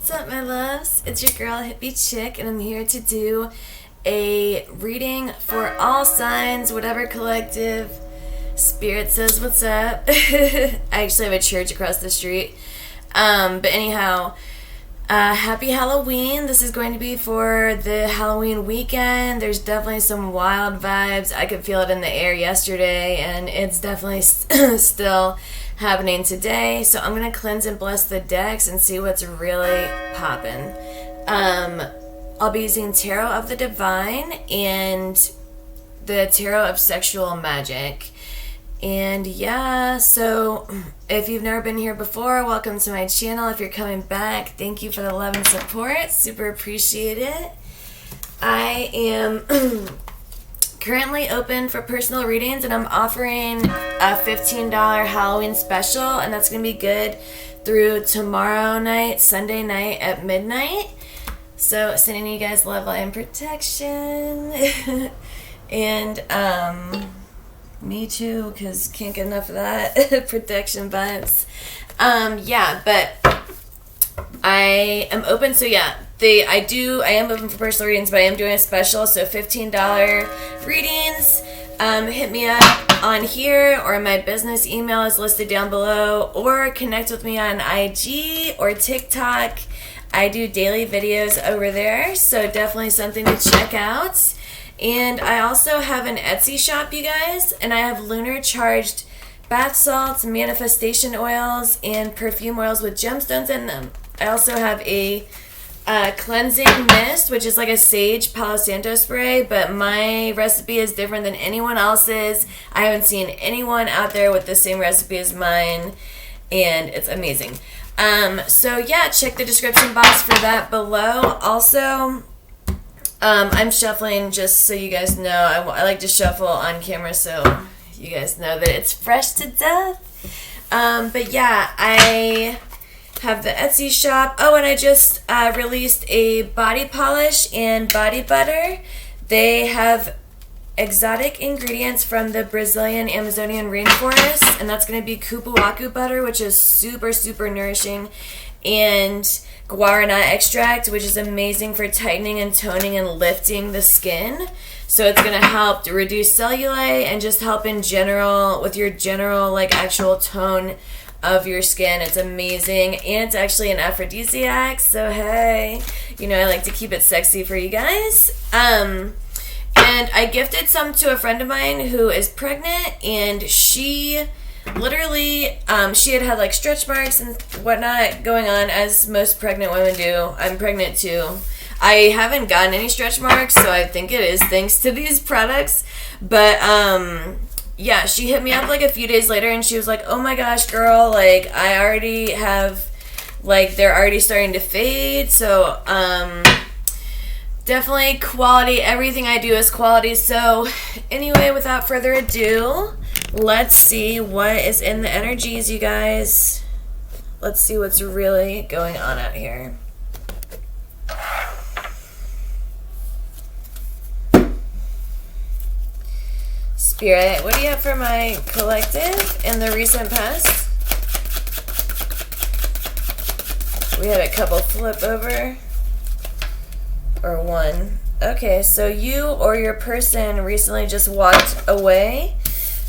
What's up, my loves? It's your girl, Hippie Chick, and I'm here to do a reading for all signs, whatever collective spirit says what's up. I actually have a church across the street. But anyhow, happy Halloween. This is going to be for the Halloween weekend. There's definitely some wild vibes. I could feel it in the air yesterday, and it's definitely still happening today. So I'm going to cleanse and bless the decks and see what's really popping. I'll be using Tarot of the Divine and the Tarot of Sexual Magic. And yeah, so if you've never been here before, welcome to my channel. If you're coming back, thank you for the love and support. Super appreciate it. I am currently open for personal readings, and I'm offering a $15 Halloween special, and that's going to be good through tomorrow night, Sunday night at midnight. So sending you guys love, light, and protection. And me too, because can't get enough of that protection vibes. Yeah, but I am open. So yeah, I am open for personal readings, but I am doing a special. So $15 readings. Hit me up on here, or my business email is listed down below, or connect with me on IG or TikTok. I do daily videos over there, so definitely something to check out. And I also have an Etsy shop, you guys, and I have lunar charged bath salts, manifestation oils, and perfume oils with gemstones in them. I also have a cleansing mist, which is like a sage Palo Santo spray, but my recipe is different than anyone else's. I haven't seen anyone out there with the same recipe as mine, and it's amazing. So yeah, check the description box for that below. Also, I'm shuffling just so you guys know. I like to shuffle on camera so you guys know that it's fresh to death. But yeah, I have the Etsy shop. Oh, and I just released a body polish and body butter. They have exotic ingredients from the Brazilian Amazonian rainforest, and that's going to be kupuaku butter, which is super, super nourishing, and guarana extract, which is amazing for tightening and toning and lifting the skin. So it's going to help to reduce cellulite and just help in general with your general like actual tone of your skin. It's amazing, and it's actually an aphrodisiac, so hey, you know, I like to keep it sexy for you guys. And I gifted some to a friend of mine who is pregnant, and she literally, she had like stretch marks and whatnot going on, as most pregnant women do. I'm pregnant too. I haven't gotten any stretch marks, so I think it is thanks to these products. But yeah, she hit me up like a few days later, and she was like, oh my gosh, girl, like I already have, like they're already starting to fade. So definitely quality. Everything I do is quality. So anyway, without further ado, let's see what is in the energies, you guys. Let's see what's really going on out here. Spirit, what do you have for my collective in the recent past? We had a couple flip over. Or one. Okay, so you or your person recently just walked away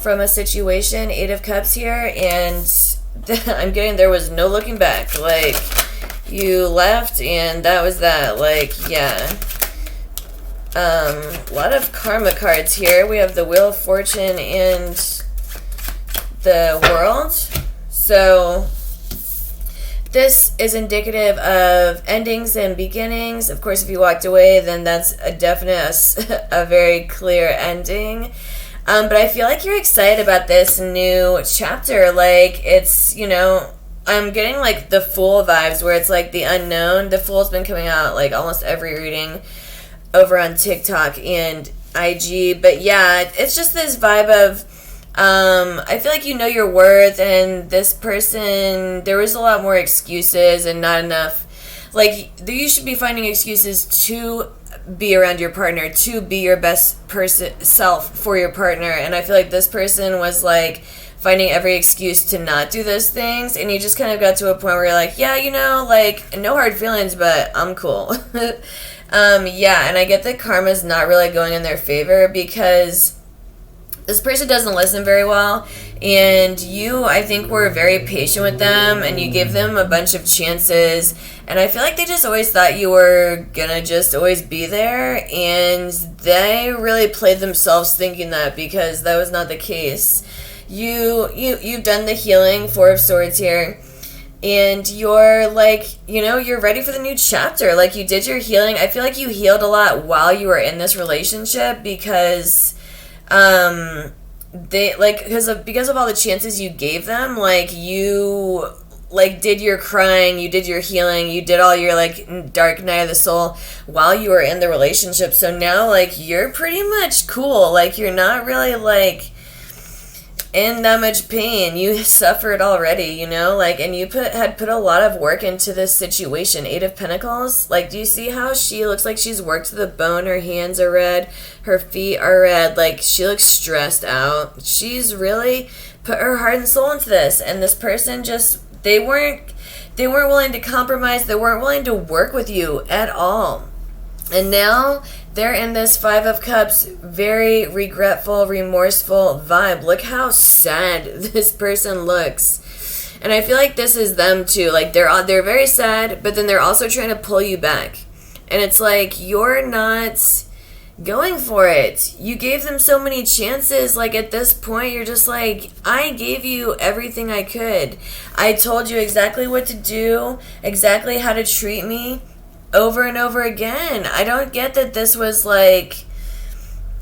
from a situation. 8 of Cups here, and I'm getting there was no looking back. Like, you left and that was that. Like, yeah. A lot of karma cards here. We have the Wheel of Fortune and the World. So this is indicative of endings and beginnings. Of course, if you walked away, then that's a definite, a very clear ending. But I feel like you're excited about this new chapter. Like, it's, you know, I'm getting like the Fool vibes, where it's like the unknown. The Fool's been coming out like almost every reading over on TikTok and IG. But yeah, it's just this vibe of, I feel like you know your worth, and this person, there was a lot more excuses and not enough. Like, you should be finding excuses to be around your partner, to be your best self for your partner. And I feel like this person was like finding every excuse to not do those things, and you just kind of got to a point where you're like, yeah, like, no hard feelings, but I'm cool. Yeah, and I get that karma's not really going in their favor because this person doesn't listen very well, and you, I think, were very patient with them, and you gave them a bunch of chances, and I feel like they just always thought you were gonna just always be there, and they really played themselves thinking that, because that was not the case. You've done the healing, Four of Swords here, and you're like, you're ready for the new chapter. Like, you did your healing. I feel like you healed a lot while you were in this relationship because they, like, because of all the chances you gave them, like, you, like, did your crying, you did your healing, you did all your, like, dark night of the soul while you were in the relationship. So now, like, you're pretty much cool. Like, you're not really, like, in that much pain. You suffered already, like, and you had put a lot of work into this situation. Eight of Pentacles, like, do you see how she looks like she's worked to the bone? Her hands are red, her feet are red, like, she looks stressed out. She's really put her heart and soul into this, and this person just, they weren't willing to compromise. They weren't willing to work with you at all. And now they're in this Five of Cups, very regretful, remorseful vibe. Look how sad this person looks. And I feel like this is them too. Like, they're very sad, but then they're also trying to pull you back. And it's like, you're not going for it. You gave them so many chances. Like, at this point, you're just like, I gave you everything I could. I told you exactly what to do, exactly how to treat me, over and over again. I don't get that this was like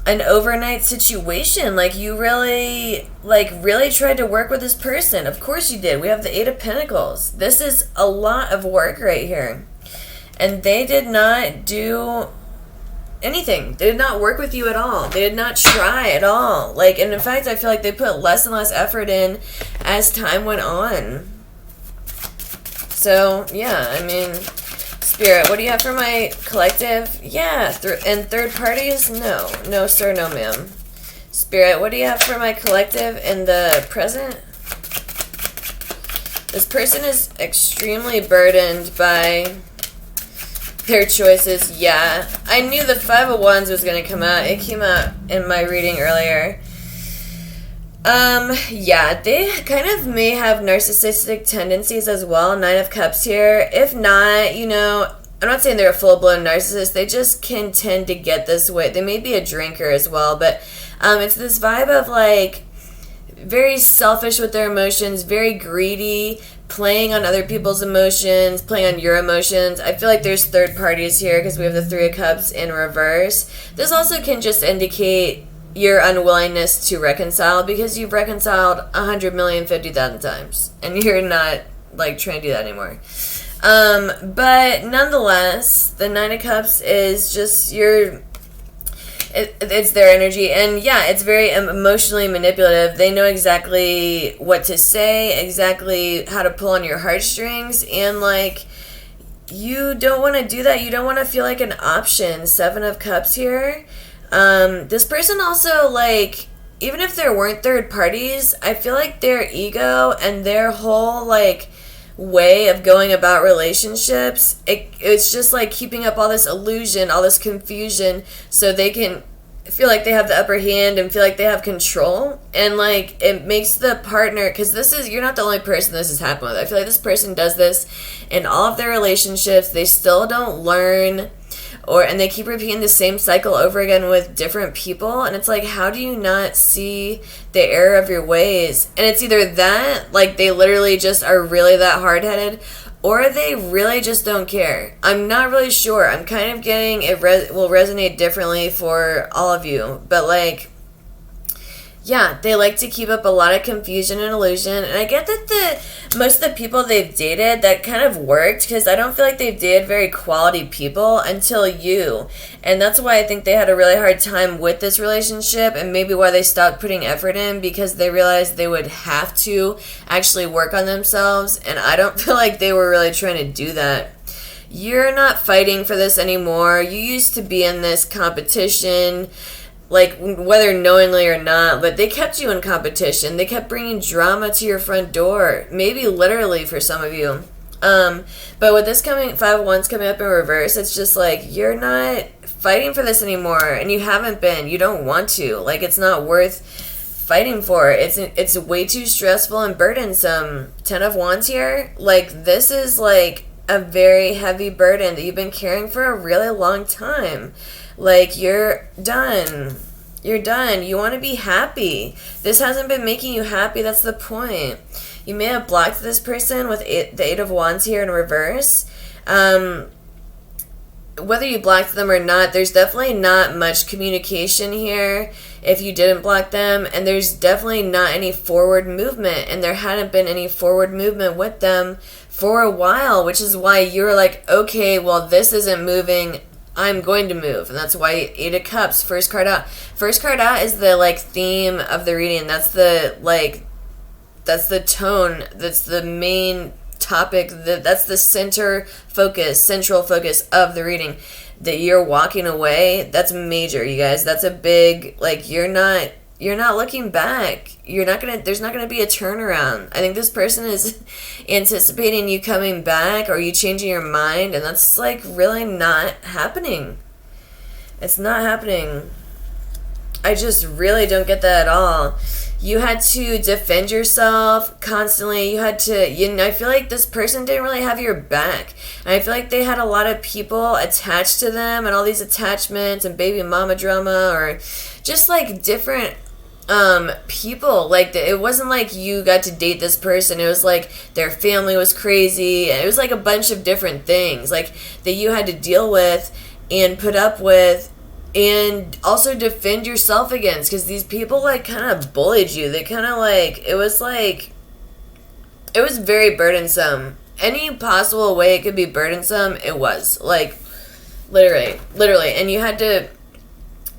an overnight situation. Like, you really tried to work with this person. Of course you did. We have the Eight of Pentacles. This is a lot of work right here. And they did not do anything. They did not work with you at all. They did not try at all. Like, and in fact, I feel like they put less and less effort in as time went on. So, yeah, I mean, Spirit, what do you have for my collective? Yeah, and third parties? No. No, sir, no, ma'am. Spirit, what do you have for my collective in the present? This person is extremely burdened by their choices. Yeah, I knew the Five of Wands was going to come out. It came out in my reading earlier. Yeah, they kind of may have narcissistic tendencies as well. Nine of Cups here. If not, I'm not saying they're a full-blown narcissist. They just can tend to get this way. They may be a drinker as well, but it's this vibe of, like, very selfish with their emotions, very greedy, playing on other people's emotions, playing on your emotions. I feel like there's third parties here because we have the Three of Cups in reverse. This also can just indicate your unwillingness to reconcile, because you've reconciled 100,050,000 times and you're not, like, trying to do that anymore. But nonetheless, the Nine of Cups is just it's their energy, and yeah, it's very emotionally manipulative. They know exactly what to say, exactly how to pull on your heartstrings, and, like, you don't want to do that. You don't want to feel like an option. Seven of Cups here. This person also, like, even if there weren't third parties, I feel like their ego and their whole, like, way of going about relationships, it's just like keeping up all this illusion, all this confusion, so they can feel like they have the upper hand and feel like they have control. And, like, it makes the partner, because you're not the only person this has happened with. I feel like this person does this in all of their relationships. They still don't learn, and they keep repeating the same cycle over again with different people, and it's like, how do you not see the error of your ways? And it's either that, like, they literally just are really that hard-headed, or they really just don't care. I'm not really sure. I'm kind of getting it will resonate differently for all of you, but, like, yeah, they like to keep up a lot of confusion and illusion. And I get that most of the people they've dated, that kind of worked, because I don't feel like they've dated very quality people until you. And that's why I think they had a really hard time with this relationship, and maybe why they stopped putting effort in, because they realized they would have to actually work on themselves. And I don't feel like they were really trying to do that. You're not fighting for this anymore. You used to be in this competition. like whether knowingly or not, but they kept you in competition. They kept bringing drama to your front door, maybe literally for some of you. But with this coming 5 of Wands coming up in reverse, it's just like you're not fighting for this anymore, and you haven't been. You don't want to. Like, it's not worth fighting for. It's way too stressful and burdensome. 10 of Wands here, like, this is like a very heavy burden that you've been carrying for a really long time. Like, you're done. You're done. You want to be happy. This hasn't been making you happy. That's the point. You may have blocked this person with the 8 of Wands here in reverse. Whether you blocked them or not, there's definitely not much communication here if you didn't block them. And there's definitely not any forward movement. And there hadn't been any forward movement with them for a while, which is why you're like, okay, well, this isn't moving. I'm going to move. And that's why 8 of Cups, first card out. First card out is the, like, theme of the reading. That's the, like, that's the tone. That's the main topic. That's the central focus of the reading. That you're walking away. That's major, you guys. That's a big, like, you're not looking back. There's not gonna be a turnaround. I think this person is anticipating you coming back or you changing your mind, and that's, like, really not happening. It's not happening. I just really don't get that at all. You had to defend yourself constantly. You had to, I feel like this person didn't really have your back. And I feel like they had a lot of people attached to them and all these attachments and baby mama drama, or just, like, different people. Like, it wasn't like you got to date this person. It was like their family was crazy. And it was like a bunch of different things, like, that you had to deal with and put up with. And also defend yourself against, because these people, like, kind of bullied you. They kind of, like, it was very burdensome. Any possible way it could be burdensome, it was. Like, literally. And you had to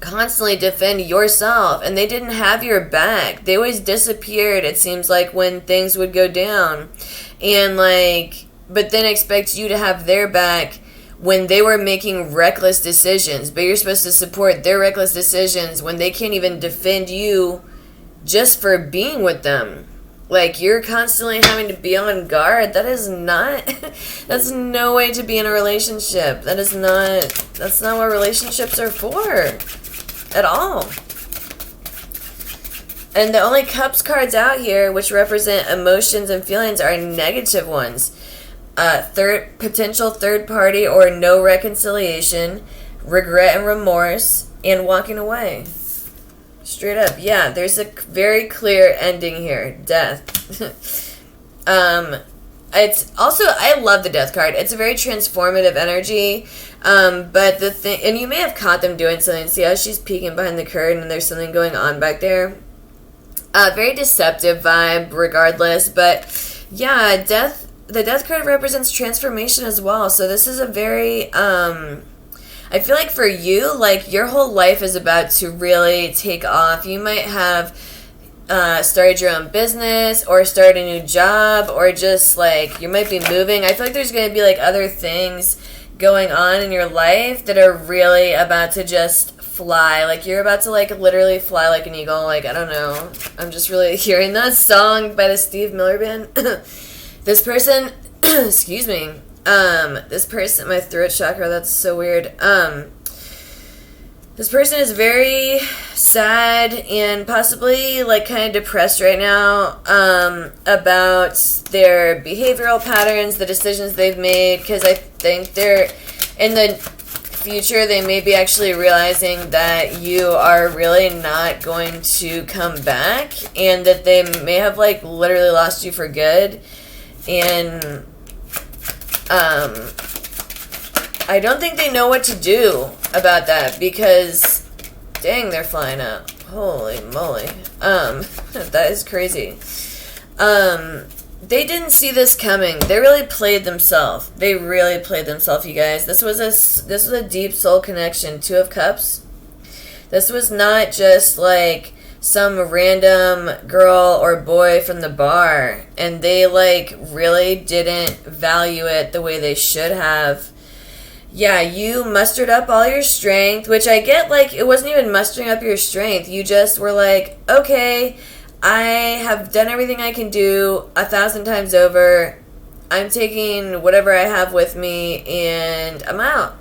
constantly defend yourself, and they didn't have your back. They always disappeared, it seems like, when things would go down. And, like, but then expect you to have their back when they were making reckless decisions, but you're supposed to support their reckless decisions when they can't even defend you just for being with them. Like, you're constantly having to be on guard. That's no way to be in a relationship. That's not what relationships are for at all. And the only Cups cards out here, which represent emotions and feelings, are negative ones. Potential third party or no reconciliation, regret and remorse, and walking away. Straight up, yeah, there's a very clear ending here. Death. It's also, I love the Death card. It's a very transformative energy. But the thing, and you may have caught them doing something. See how she's peeking behind the curtain and there's something going on back there? Very deceptive vibe regardless. But yeah, Death. The Death card represents transformation as well. So this is a very, I feel like for you, like, your whole life is about to really take off. You might have started your own business or started a new job, or just, like, you might be moving. I feel like there's going to be, like, other things going on in your life that are really about to just fly. Like, you're about to, like, literally fly like an eagle. Like, I don't know. I'm just really hearing that song by the Steve Miller Band. This person, excuse me, this person, my throat chakra, that's so weird. This person is very sad and possibly, like, kind of depressed right now about their behavioral patterns, the decisions they've made, because I think they're, in the future, they may be actually realizing that you are really not going to come back, and that they may have, like, literally lost you for good. And I don't think they know what to do about that, because dang, they're flying out. Holy moly. That is crazy. They didn't see this coming. They really played themselves. You guys. This was a deep soul connection. 2 of Cups. This was not just, like, some random girl or boy from the bar, and they, like, really didn't value it the way they should have. Yeah, you mustered up all your strength, which I get, like, it wasn't even mustering up your strength. You just were like, okay, I have done everything I can do 1,000 times over. I'm taking whatever I have with me, and I'm out.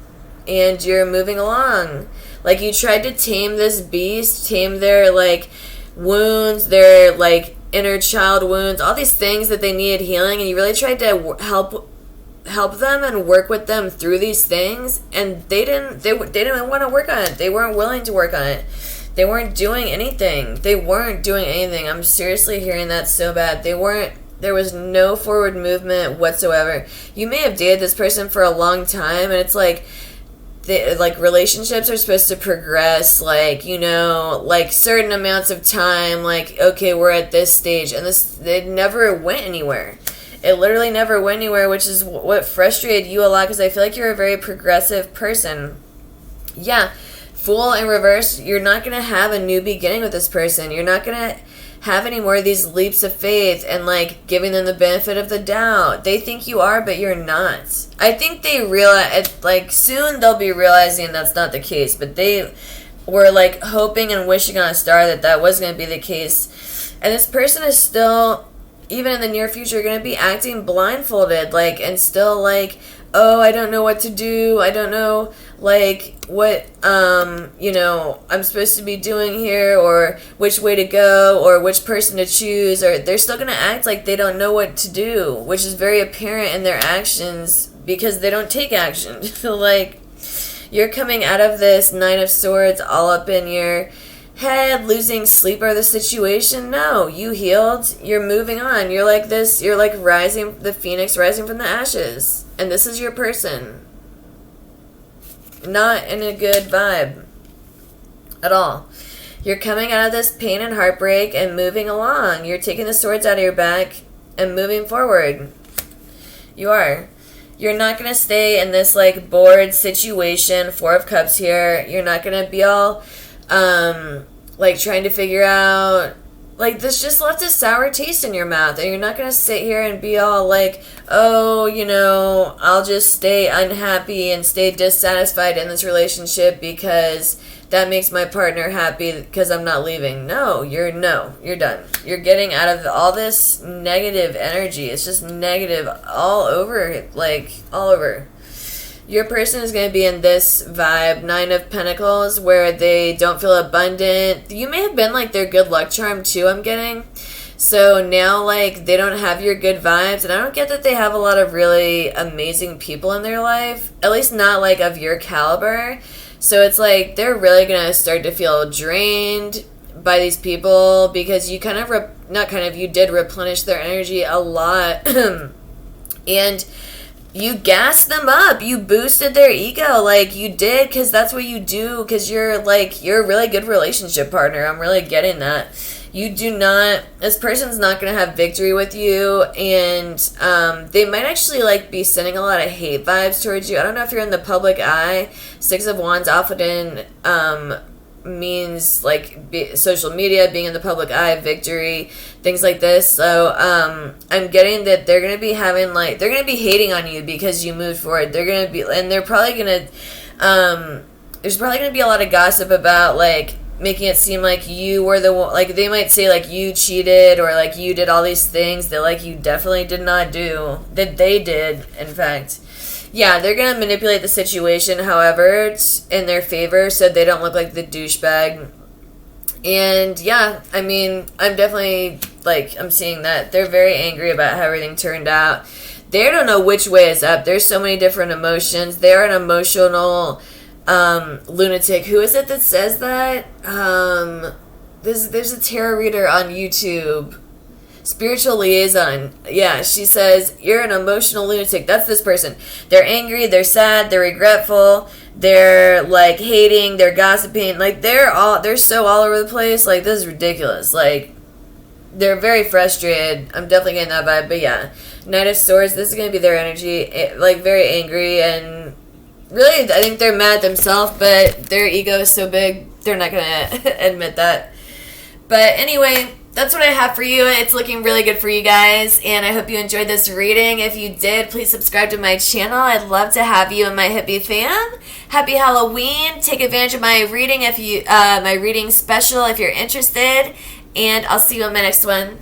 And you're moving along. Like, you tried to tame this beast, tame their, like, wounds, their, like, inner child wounds, all these things that they needed healing, and you really tried to help them and work with them through these things, and they didn't want to work on it. They weren't willing to work on it. They weren't doing anything. I'm seriously hearing that so bad. There was no forward movement whatsoever. You may have dated this person for a long time, and it's like, relationships are supposed to progress, like, you know, like certain amounts of time, like, okay, we're at this stage, and it never went anywhere. It literally never went anywhere, which is what frustrated you a lot, because I feel like you're a very progressive person. Yeah, Fool in reverse, you're not going to have a new beginning with this person. You're not going to have any more of these leaps of faith and, like, giving them the benefit of the doubt. They think you are, but you're not. I think they realize, like, soon they'll be realizing that's not the case, but they were, like, hoping and wishing on a star that was going to be the case. And this person is still, even in the near future, going to be acting blindfolded, like, and still, like, oh, I don't know what to do. I don't know, like, what, you know, I'm supposed to be doing here, or which way to go, or which person to choose, or they're still going to act like they don't know what to do, which is very apparent in their actions because they don't take action. Like, you're coming out of this Nine of Swords all up in your head, losing sleep over the situation. No, you healed. You're moving on. You're like this. You're like rising, the phoenix rising from the ashes. And this is your person. Not in a good vibe at all. You're coming out of this pain and heartbreak and moving along. You're taking the swords out of your back and moving forward. You are. You're not going to stay in this, like, bored situation. Four of Cups here. You're not going to be all, like, trying to figure out, like, there's just lots of sour taste in your mouth, and you're not going to sit here and be all like, oh, you know, I'll just stay unhappy and stay dissatisfied in this relationship because that makes my partner happy because I'm not leaving. No, you're done. You're getting out of all this negative energy. It's just negative all over, like, all over. Your person is going to be in this vibe, Nine of Pentacles, where they don't feel abundant. You may have been, like, their good luck charm, too, I'm getting. So now, like, they don't have your good vibes. And I don't get that they have a lot of really amazing people in their life. At least not, like, of your caliber. So it's like they're really going to start to feel drained by these people because you kind of, you did replenish their energy a lot. And you gassed them up. You boosted their ego. Like, you did, because that's what you do, because you're a really good relationship partner. I'm really getting that. You do not, this person's not going to have victory with you, and they might actually, like, be sending a lot of hate vibes towards you. I don't know if you're in the public eye. Six of Wands often means, like, social media, being in the public eye, victory, things like this. So I'm getting that they're gonna be having, like, they're gonna be hating on you because you moved forward. They're gonna be, and they're probably gonna there's probably gonna be a lot of gossip about, like, making it seem like you were the one, like, they might say, like, you cheated, or, like, you did all these things that, like, you definitely did not do, that they did, in fact. Yeah, they're going to manipulate the situation, however, it's in their favor, so they don't look like the douchebag. And, yeah, I mean, I'm definitely, like, I'm seeing that. They're very angry about how everything turned out. They don't know which way is up. There's so many different emotions. They're an emotional lunatic. Who is it that says that? There's a tarot reader on YouTube. Spiritual liaison. Yeah, she says, you're an emotional lunatic. That's this person. They're angry, they're sad, they're regretful, they're, like, hating, they're gossiping. Like, they're so all over the place. Like, this is ridiculous. Like, they're very frustrated. I'm definitely getting that vibe. But yeah, Knight of Swords, this is going to be their energy. Like, very angry, and really, I think they're mad at themselves, but their ego is so big, they're not going to admit that. But anyway, that's what I have for you. It's looking really good for you guys, and I hope you enjoyed this reading. If you did, please subscribe to my channel. I'd love to have you in my hippie fam. Happy Halloween. Take advantage of my reading my reading special if you're interested, and I'll see you on my next one.